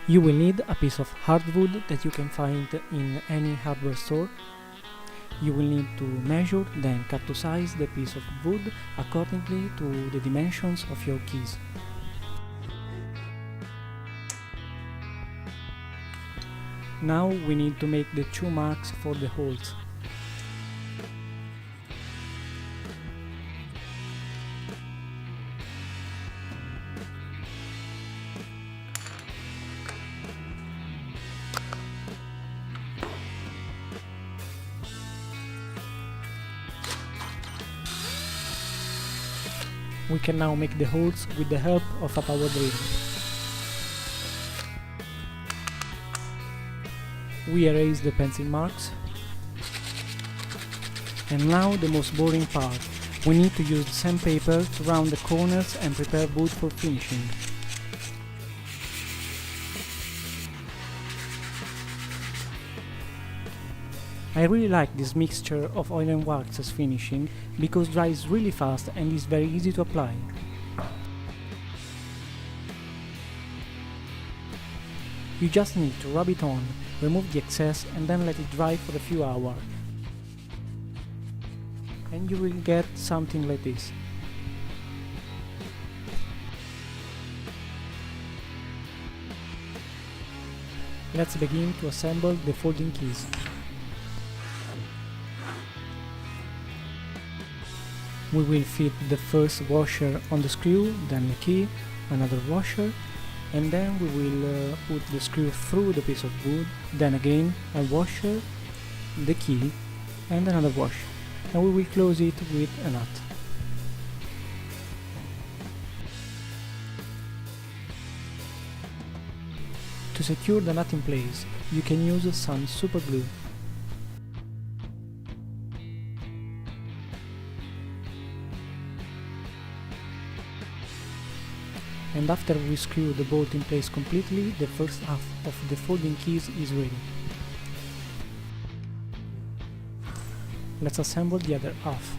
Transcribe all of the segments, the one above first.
You will need a piece of hardwood that you can find in any hardware store. You will need to measure, then cut to size the piece of wood accordingly to the dimensions of your keys. Now we need to make the two marks for the holes. We can now make the holes with the help of a power drill. We erase the pencil marks. And now the most boring part. We need to use sandpaper to round the corners and prepare wood for finishing. I really like this mixture of oil and wax as finishing because it dries really fast and is very easy to apply. You just need to rub it on, remove the excess and then let it dry for a few hours. And you will get something like this. Let's begin to assemble the folding keys. We will fit the first washer on the screw, then the key, another washer, and then we will put the screw through the piece of wood, then again a washer, the key, and another washer, and we will close it with a nut. To secure the nut in place, you can use some super glue. And after we screw the bolt in place completely, the first half of the folding keys is ready. Let's assemble the other half.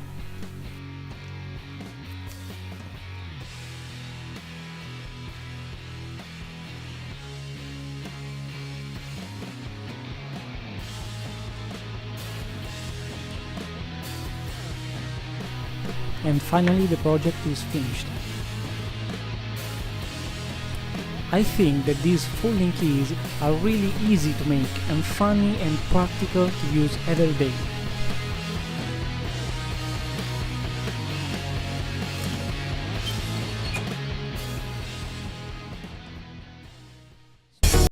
And finally the project is finished. I think that these folding keys are really easy to make and funny and practical to use every day.